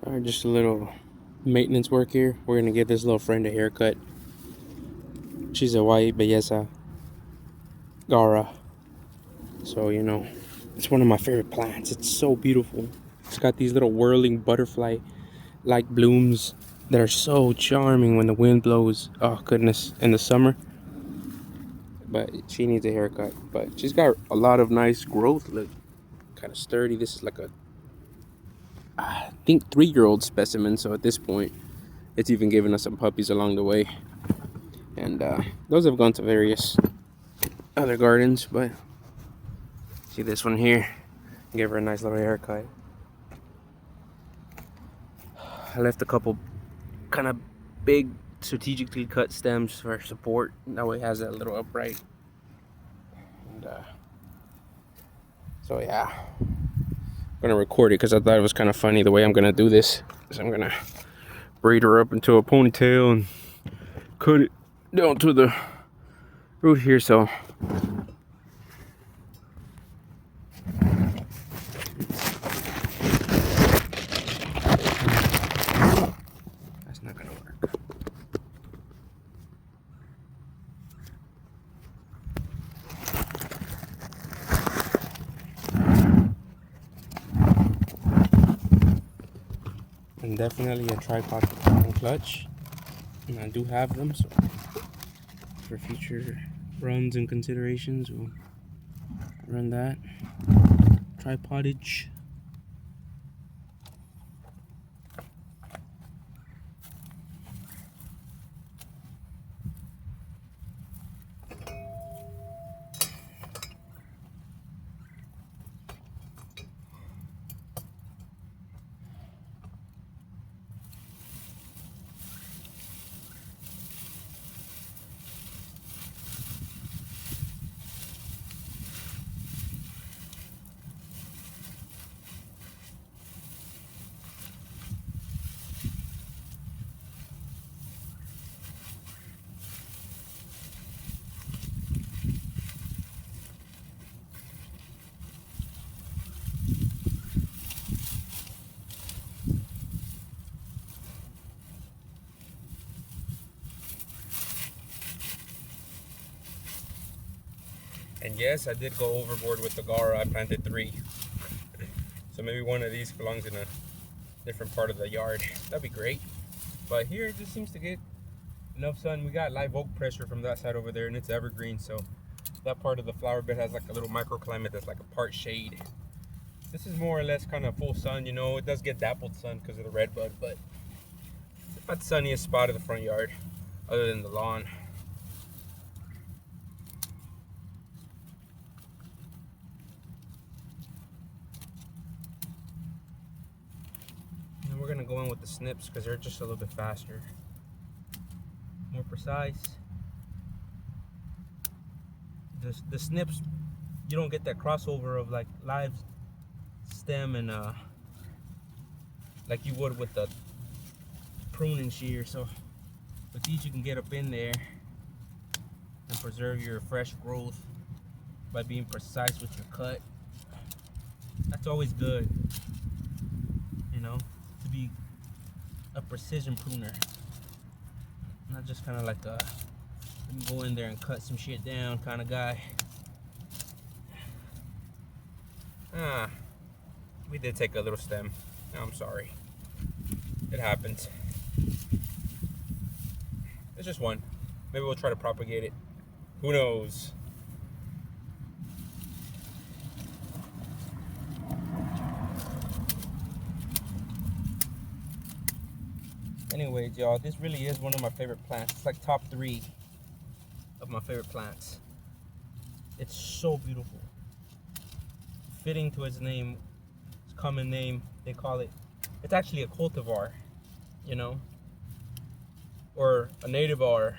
Alright, just a little maintenance work here. We're gonna give this little friend a haircut. She's a white Belleza Gaura. So, you know, it's one of my favorite plants. It's so beautiful. It's got these little whirling butterfly-like blooms that are so charming when the wind blows. Oh, goodness, in the summer. But she needs a haircut. But she's got a lot of nice growth. Look, kind of sturdy. This is like a, I think, 3-year-old specimen. So at this point, it's even given us some puppies along the way. And those have gone to various other gardens. But see this one here? Give her a nice little haircut. I left a couple kind of big strategically cut stems for support. That way it has that little upright. And so yeah, I'm gonna record it because I thought it was kind of funny the way I'm gonna do this. So I'm gonna braid her up into a ponytail and cut it down to the root here. So that's not gonna work. And definitely a tripod and clutch, and I do have them, so for future runs and considerations we'll run that tripodage. And yes, I did go overboard with the Gaura. I planted 3. So maybe one of these belongs in a different part of the yard. That'd be great. But here it just seems to get enough sun. We got live oak pressure from that side over there, and it's evergreen. So that part of the flower bed has like a little microclimate that's like a part shade. This is more or less kind of full sun, you know. It does get dappled sun because of the red bud, but it's about the sunniest spot of the front yard other than the lawn. And we're gonna go in with the snips because they're just a little bit faster, more precise. The snips, you don't get that crossover of like live stem and like you would with the pruning shear. So with these you can get up in there and preserve your fresh growth by being precise with your cut. That's always good, you know, to be a precision pruner, not just kind of like a go in there and cut some shit down kind of guy. We did take a little stem. I'm sorry. It happens. It's just one. Maybe we'll try to propagate it. Who knows? Anyways, y'all, this really is one of my favorite plants. It's like top 3 of my favorite plants. It's so beautiful. Fitting to its name, its common name, they call it. It's actually a cultivar, you know, or a nativar.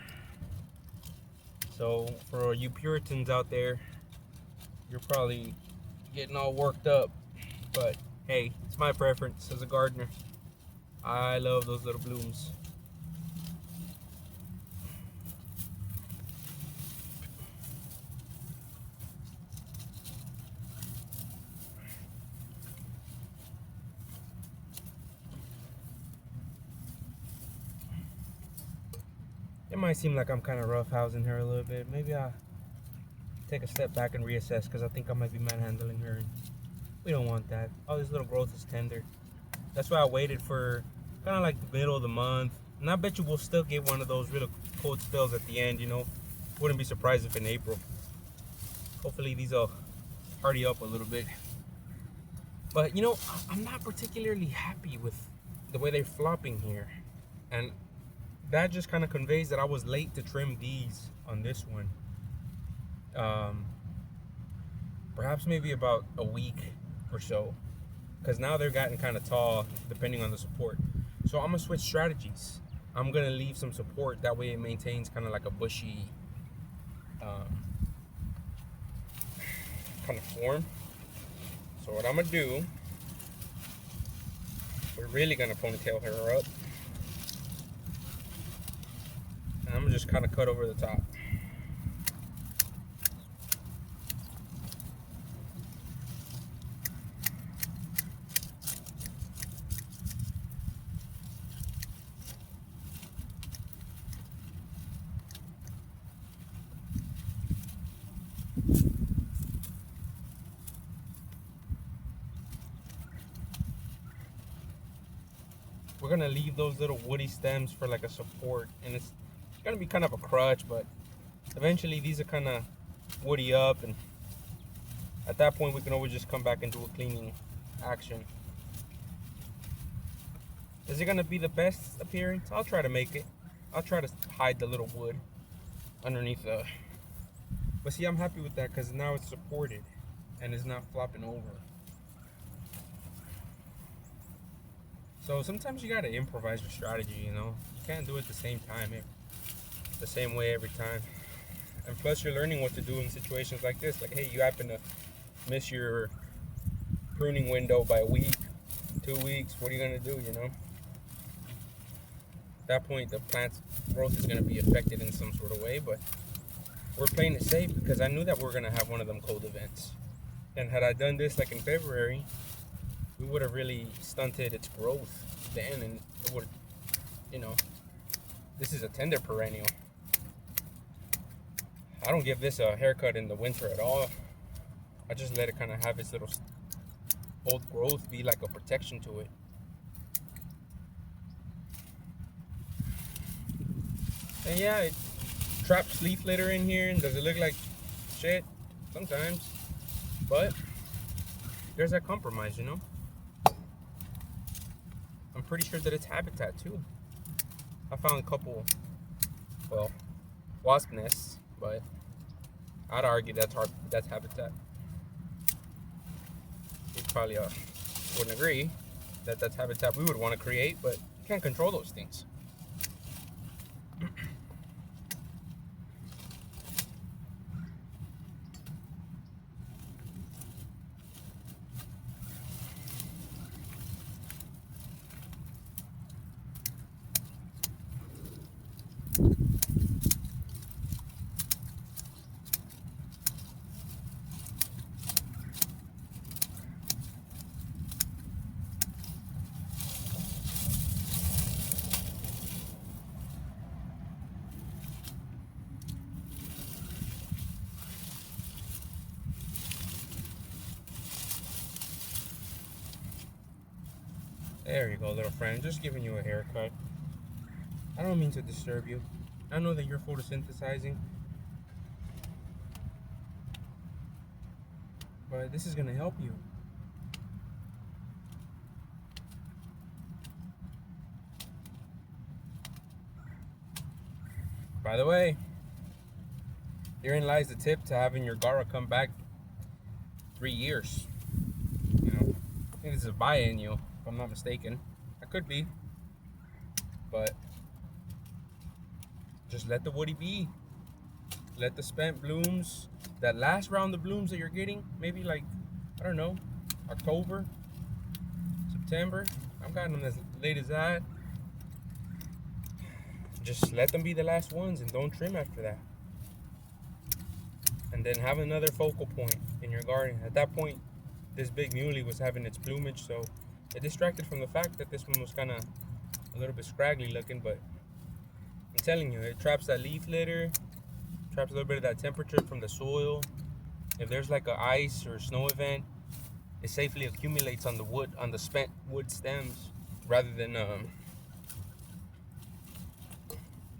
So for you Puritans out there, you're probably getting all worked up, but hey, it's my preference as a gardener. I love those little blooms. it might seem like I'm kind of roughhousing her a little bit. Maybe I'll take a step back and reassess, because I think I might be manhandling her. We don't want that. All this little growth is tender. That's why I waited for kind of like the middle of the month. And I bet you we'll still get one of those really cold spells at the end, you know. Wouldn't be surprised if in April. Hopefully these will hardy up a little bit. But, you know, I'm not particularly happy with the way they're flopping here. And that just kind of conveys that I was late to trim these on this one. Perhaps maybe about a week or so, because now they're gotten kind of tall depending on the support. So I'm gonna switch strategies. I'm gonna leave some support, that way it maintains kind of like a bushy kind of form. So what I'm gonna do, we're really gonna ponytail her up, and I'm gonna just kind of cut over the top. We're gonna leave those little woody stems for like a support, and it's gonna be kind of a crutch, but eventually these are kind of woody up, and at that point we can always just come back and do a cleaning action. Is it gonna be the best appearance? I'll try to make it. I'll try to hide the little wood underneath the, but see, I'm happy with that because now it's supported and it's not flopping over. So sometimes you gotta improvise your strategy, you know. You can't do it the same time, the same way every time. And plus you're learning what to do in situations like this. Like, hey, you happen to miss your pruning window by a week, 2 weeks, what are you gonna do, you know? At that point, the plant's growth is gonna be affected in some sort of way, but we're playing it safe because I knew that we were gonna have one of them cold events. And had I done this like in February, we would have really stunted its growth then, and it would, you know, this is a tender perennial. I don't give this a haircut in the winter at all. I just let it kind of have its little old growth be like a protection to it. And yeah, it traps leaf litter in here, and does it look like shit? Sometimes. But there's that compromise, you know? I'm pretty sure that it's habitat too. I found a couple, well, wasp nests, but I'd argue that's habitat. You probably wouldn't agree that that's habitat we would want to create, but you can't control those things. There you go, little friend. Just giving you a haircut. I don't mean to disturb you. I know that you're photosynthesizing, but this is going to help you. By the way, herein lies the tip to having your Gaura come back 3 years. You know, I think this is a biennial, if I'm not mistaken. I could be, but just let the woody be. Let the spent blooms, that last round of blooms that you're getting, maybe like, I don't know, October, September. I've gotten them as late as that. Just let them be the last ones and don't trim after that. And then have another focal point in your garden. At that point, this big muley was having its plumage, so it distracted from the fact that this one was kind of a little bit scraggly looking, but I'm telling you, it traps that leaf litter, traps a little bit of that temperature from the soil. If there's like a ice or snow event, it safely accumulates on the wood, on the spent wood stems, rather than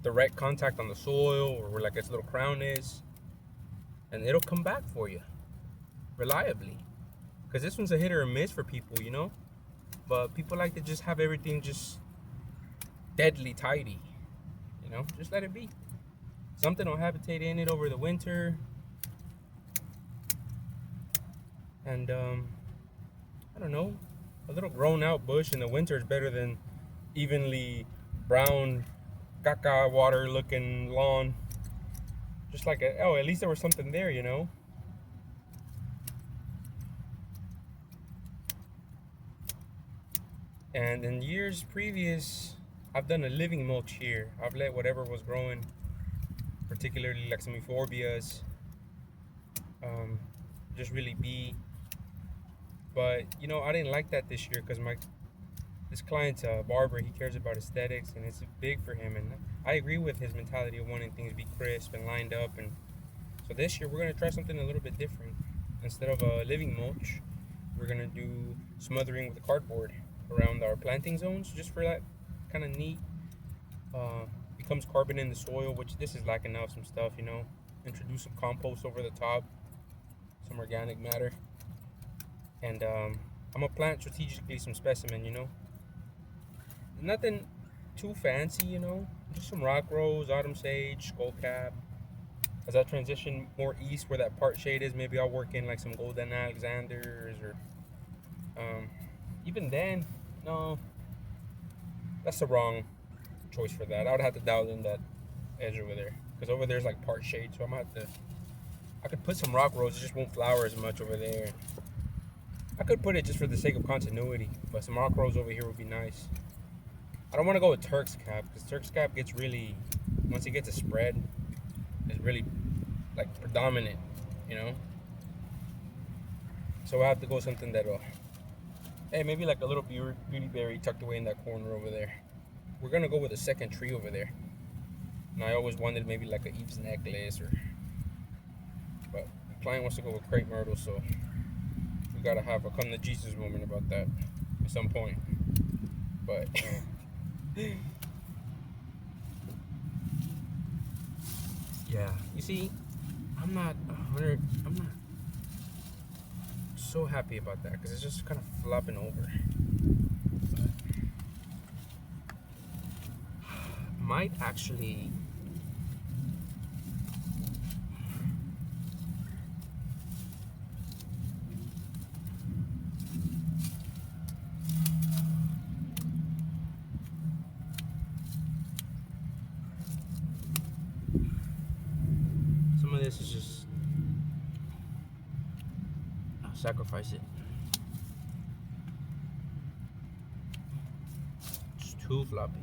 direct contact on the soil or where like its little crown is, and it'll come back for you reliably. Because this one's a hit or a miss for people, you know. But people like to just have everything just deadly tidy, you know. Just let it be. Something will habitate in it over the winter, and I don't know. A little grown out bush in the winter is better than evenly brown caca water looking lawn. Just like at least there was something there, you know. And in years previous, I've done a living mulch here. I've let whatever was growing, particularly like some euphorbias, um, just really be. But you know, I didn't like that this year because this client's a barber. He cares about aesthetics, and it's big for him. And I agree with his mentality of wanting things to be crisp and lined up. And so this year we're gonna try something a little bit different. Instead of a living mulch, we're gonna do smothering with a cardboard around our planting zones, just for that kind of neat. Becomes carbon in the soil, which this is lacking of some stuff, you know. Introduce some compost over the top, some organic matter, and I'm gonna plant strategically some specimen, you know. Nothing too fancy, you know. Just some rock rose, autumn sage, skullcap. As I transition more east where that part shade is, maybe I'll work in like some golden Alexanders or even then, no, that's the wrong choice for that. I would have to dial in that edge over there because over there's like part shade, so I'm gonna have to. I could put some rock rose, it just won't flower as much over there. I could put it just for the sake of continuity, but some rock rose over here would be nice. I don't want to go with Turk's cap because Turk's cap gets really, once it gets a spread, it's really like predominant, you know. So I have to go something that'll, hey, maybe like a little beauty berry tucked away in that corner over there. We're gonna go with a second tree over there. And I always wanted maybe like a Eve's necklace but the client wants to go with crepe myrtle, so we gotta have a come to Jesus moment about that at some point. But yeah, you see, I'm not so happy about that because it's just kind of flopping over. Might actually some of this is just I'll sacrifice it. It's too floppy.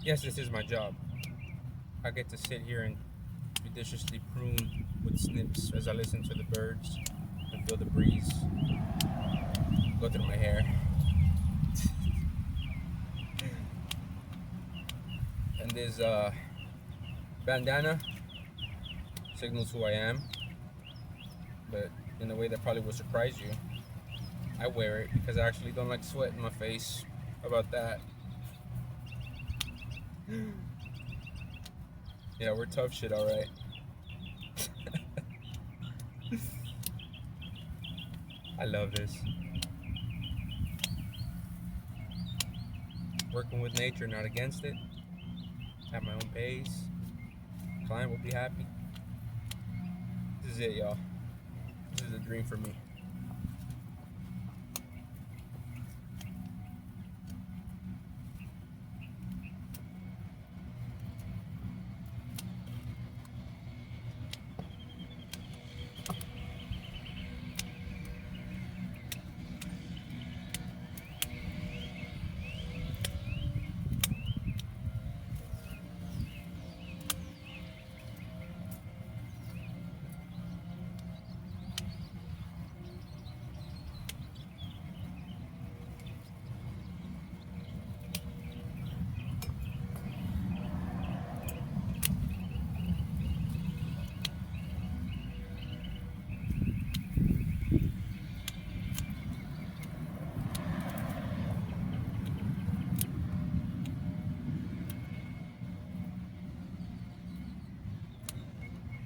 Yes, this is my job. I get to sit here and judiciously prune with snips as I listen to the birds and feel the breeze go through my hair. And this bandana signals who I am, but in a way that probably will surprise you. I wear it because I actually don't like sweat in my face. How about that? Yeah, we're tough shit, alright. I love this. Working with nature, not against it. At my own pace. Client will be happy. This is it, y'all. This is a dream for me.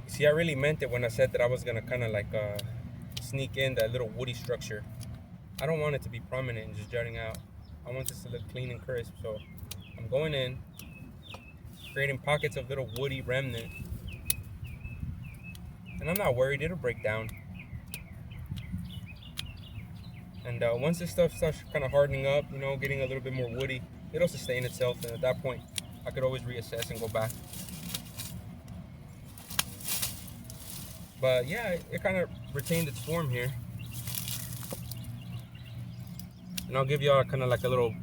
See, I really meant it when I said that I was gonna kind of like sneak in that little woody structure. I don't want it to be prominent and just jutting out. I want this to look clean and crisp. So I'm going in, creating pockets of little woody remnant. And I'm not worried, it'll break down. And once this stuff starts kind of hardening up, you know, getting a little bit more woody, it'll sustain itself. And at that point, I could always reassess and go back. But yeah, it kind of retained its form here. And I'll give y'all kind of like a little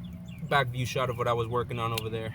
back view shot of what I was working on over there.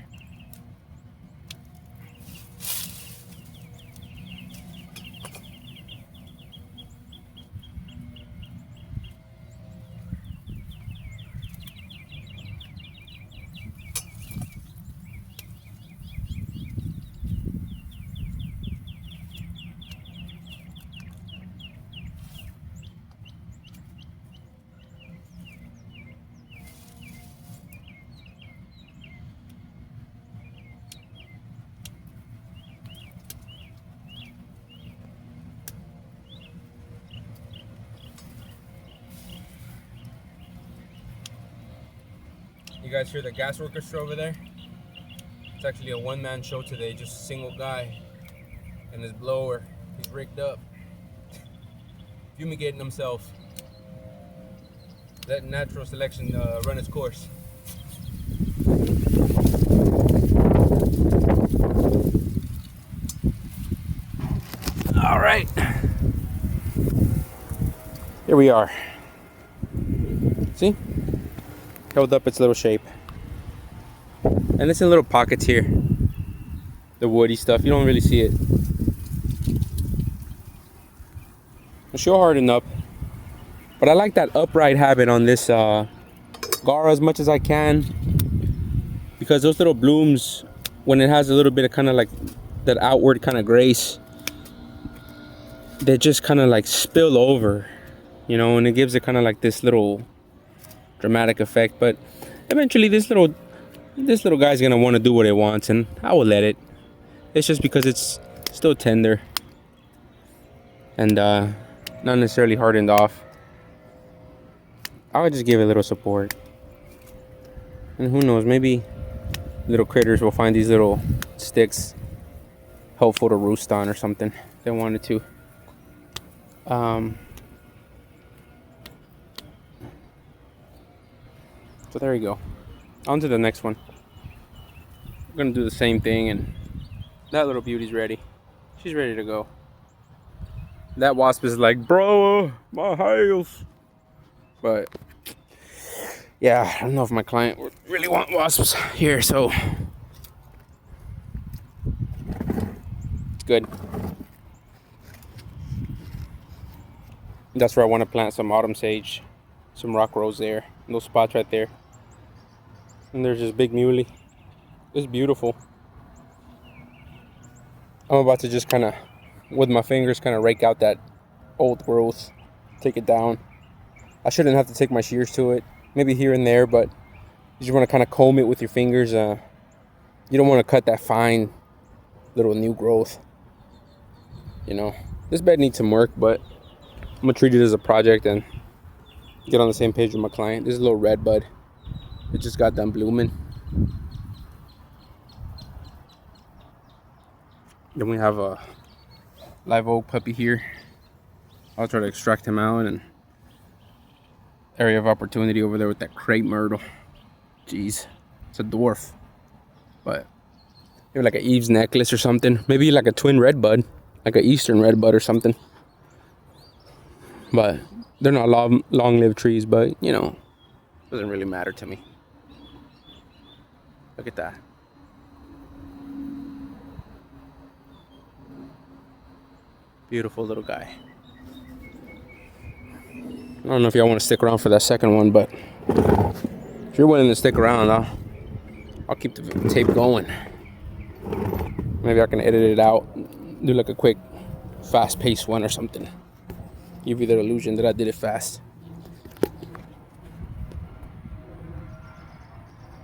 You guys hear the gas orchestra over there? It's actually a one-man show today, just a single guy and his blower. He's rigged up, fumigating himself, letting natural selection run its course. All right, here we are. See? Held up its little shape. And it's in little pockets here. The woody stuff, you don't really see it. She'll harden up. But I like that upright habit on this Gaura as much as I can. Because those little blooms, when it has a little bit of kind of like that outward kind of grace, they just kind of like spill over, you know, and it gives it kind of like this little dramatic effect. But eventually this little guy's gonna want to do what it wants, and I will let it. It's just because it's still tender and not necessarily hardened off. I would just give it a little support, and who knows, maybe little critters will find these little sticks helpful to roost on or something if they wanted to. So there you go. On to the next one. We're gonna do the same thing, and that little beauty's ready. She's ready to go. That wasp is like, bro, my heels. But yeah, I don't know if my client would really want wasps here, so good. That's where I want to plant some autumn sage, some rock rose there, those spots right there. And there's this big muley. It's beautiful. I'm about to just kind of, with my fingers, kind of rake out that old growth, take it down. I shouldn't have to take my shears to it, maybe here and there, but you just want to kind of comb it with your fingers. You don't want to cut that fine little new growth. You know, this bed needs some work, but I'm gonna treat it as a project and get on the same page with my client. This is a little red bud. It just got done blooming. Then we have a live oak puppy here. I'll try to extract him out, and area of opportunity over there with that crepe myrtle. Jeez, it's a dwarf, but maybe like an Eve's necklace or something. Maybe like a twin red bud, like an Eastern red bud or something. But they're not long-lived trees, but you know, doesn't really matter to me. Look at that. Beautiful little guy. I don't know if y'all want to stick around for that second one, but if you're willing to stick around, I'll keep the tape going. Maybe I can edit it out, do like a quick fast-paced one or something. Give you the illusion that I did it fast.